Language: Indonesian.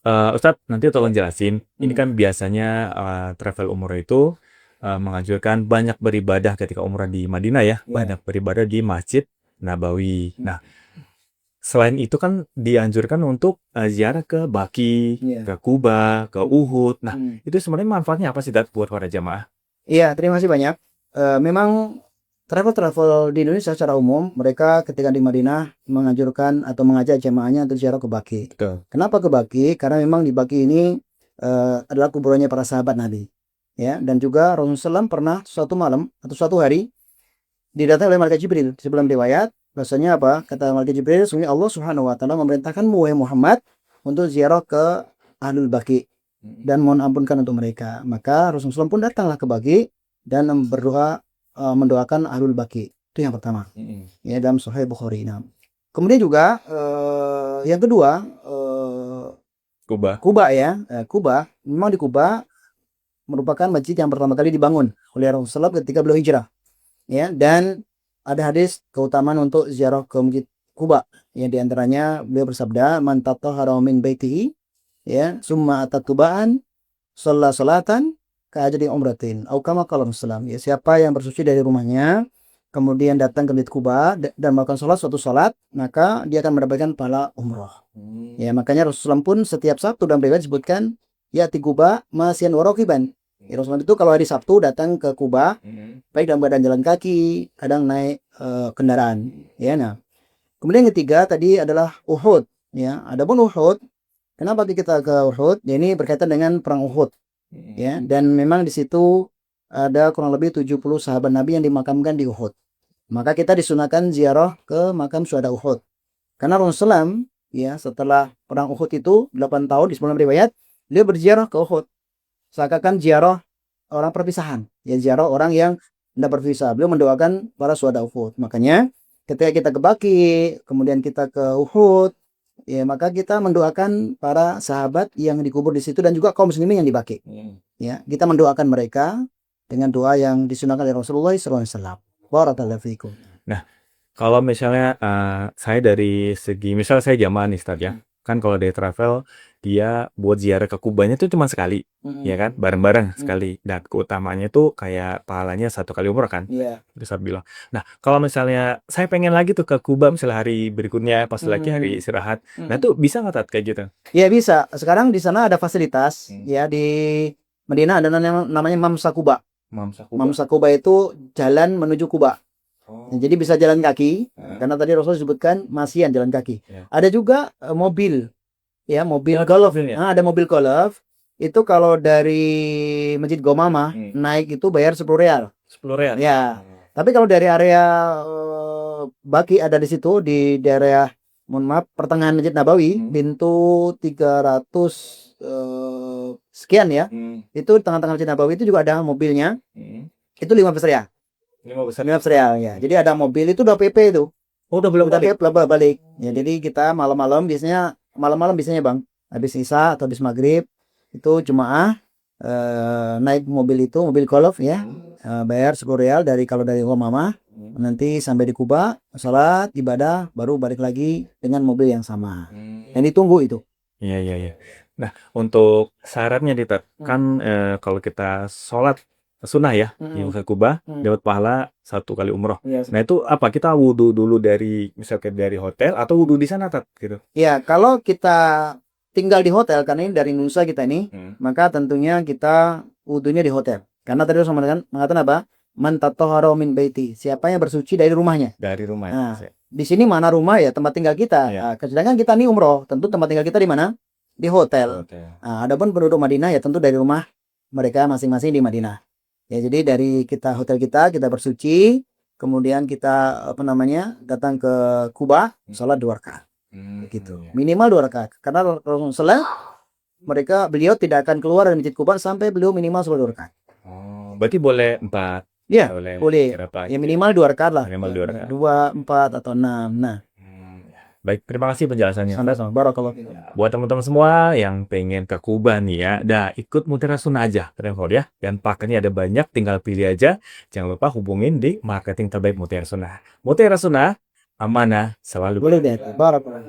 Ustadz, nanti tolong jelasin. Ini Hmm. kan biasanya travel umroh itu menganjurkan banyak beribadah ketika umrah di Madinah ya, Ya. banyak beribadah di Masjid Nabawi. Hmm. Nah, selain itu kan dianjurkan untuk ziarah ke Baqi, Iya. ke Kuba, ke Hmm. Uhud. Nah, Hmm. itu sebenarnya manfaatnya apa sih, Dat, buat para jamaah? Iya, terima kasih banyak. Memang travel di Indonesia secara umum, mereka ketika di Madinah menganjurkan atau mengajak jamaahnya untuk ziarah ke Baqi. Betul. Kenapa ke Baqi? Karena memang di Baqi ini adalah kuburannya para sahabat Nabi. Ya, dan juga Rasulullah SAW pernah suatu malam atau suatu hari didatangi oleh malaikat Jibril. Sebelum riwayat, bahasanya apa? Kata malaikat Jibril, sesungguhnya Allah Subhanahu wa taala memerintahkanmu wahai Muhammad untuk ziarah ke Ahlul Baqi dan mohon ampunkan untuk mereka. Maka Rasulullah SAW pun datanglah ke Baqi dan berdoa mendoakan Ahlul Baqi. Itu yang pertama. Ya, dalam Sahih Bukhari. Nah, kemudian juga yang kedua Kuba. Kuba ya. Kuba, memang di Kuba merupakan masjid yang pertama kali dibangun oleh Rasulullah SAW ketika beliau hijrah. Ya, dan ada hadis keutamaan untuk ziarah ke Masjid Kuba yang diantaranya beliau bersabda, man tatahhara min baitihi ya summa atat Kubaan shalla salatan ka ajri umratin au kama qala Rasulullah. Ya, siapa yang bersuci dari rumahnya kemudian datang ke Masjid Kuba dan melakukan sholat suatu sholat, maka dia akan mendapatkan pahala umroh. Ya, makanya Rasulullah pun setiap Sabtu dalam riwayat disebutkan ya ti Kuba masyan warakiban. Ya, Rasulullah itu kalau hari Sabtu datang ke Kuba baik dalam keadaan jalan kaki, kadang naik kendaraan. Ya, nah. Kemudian yang ketiga tadi adalah Uhud. Ya, adapun Uhud, kenapa kita ke Uhud? Ya, ini berkaitan dengan perang Uhud. Ya, dan memang di situ ada kurang lebih 70 sahabat Nabi yang dimakamkan di Uhud. Maka kita disunahkan ziarah ke makam syuhada Uhud. Karena Rasulullah ya setelah perang Uhud itu 8 tahun di sebelum riwayat, dia berziarah ke Uhud. Seakan-akan ziarah orang perpisahan, ya ziarah orang yang tidak berpisah. Beliau mendoakan para syuhada Uhud. Makanya ketika kita ke Baqi, kemudian kita ke Uhud, ya maka kita mendoakan para sahabat yang dikubur di situ dan juga kaum muslimin yang di Baqi. Ya, kita mendoakan mereka dengan doa yang disunahkan oleh Rasulullah SAW. Barakallahu fiikum. Nah, kalau misalnya saya dari segi, misal saya jamaah nih, Ustadz ya. Kan kalau dari travel, dia buat ziarah ke Kubanya itu cuma sekali. Ya kan? Bareng-bareng sekali. Dan keutamanya itu kayak pahalanya 1 kali umrah kan? Iya. Itu saya bilang. Nah, kalau misalnya saya pengen lagi tuh ke Kuba, misalnya hari berikutnya, pas lagi hari istirahat. Nah, tuh bisa nggak, Tat, kayak gitu? Ya bisa. Sekarang di sana ada fasilitas ya di Madinah ada namanya Mamsa Kuba. Mamsa Kuba. Mamsa Kuba itu jalan menuju Kuba. Jadi bisa jalan kaki karena tadi Rasul sebutkan masian jalan kaki. Ada juga mobil. Ya, mobil golf. Nah, ada mobil golf. Itu kalau dari Masjid Gomama naik itu bayar 10 real. 10 real. Ya. Tapi kalau dari area Baqi ada di situ di daerah mohon maaf pertengahan Masjid Nabawi pintu 300 sekian ya. Itu tengah-tengah Masjid Nabawi itu juga ada mobilnya. Itu 15 real. 15 real ya. Jadi ada mobil itu udah PP itu. Oh, udah belum balik. Udah balik. Ya, jadi kita malam-malam biasanya Bang, habis Isya atau habis maghrib itu jemaah naik mobil itu, mobil golf ya. Bayar 10 real kalau dari Mama nanti sampai di Kuba, sholat, ibadah, baru balik lagi dengan mobil yang sama. Dan ditunggu itu. Iya, iya, iya. Nah, untuk syaratnya nih, Tat, kan kalau kita sholat sunnah ya di Masjid Kuba dapat pahala 1 kali umroh. Nah, itu apa? Kita wudhu dulu dari misalnya dari hotel atau wudhu di sana, Tat, gitu? Ya, kalau kita tinggal di hotel karena ini dari Nusa kita ini, maka tentunya kita wudhunya di hotel. Karena tadi Rasul mengatakan apa? Man tatahhara min baiti. Siapa yang bersuci dari rumahnya? Dari rumah. Nah, di sini mana rumah ya tempat tinggal kita. Nah, sedangkan kita nih umroh, tentu tempat tinggal kita di mana? Di hotel. Nah, adapun penduduk Madinah ya tentu dari rumah mereka masing-masing di Madinah. Ya, jadi dari hotel kita bersuci, kemudian kita datang ke Kuba, sholat 2 rakaat. Gitu. Minimal 2 rakaat. Karena Rasulullah beliau tidak akan keluar dari Masjid Kuba sampai beliau minimal sholat 2 rakaat. Oh, berarti boleh 4. Ya, boleh. Ya minimal 2 rakaat lah. Minimal 2 rakaat. 2, 4 atau 6. Nah. Baik, terima kasih penjelasannya. Barakallah. Buat teman-teman semua yang pengen ke Kuba nih ya, ikut Mutiara Sunnah aja, travel ya. Dan paketnya ada banyak, tinggal pilih aja. Jangan lupa hubungin di marketing terbaik Mutiara Sunnah. Mutiara Sunnah, amanah selalu. Boleh deh. Barakallah.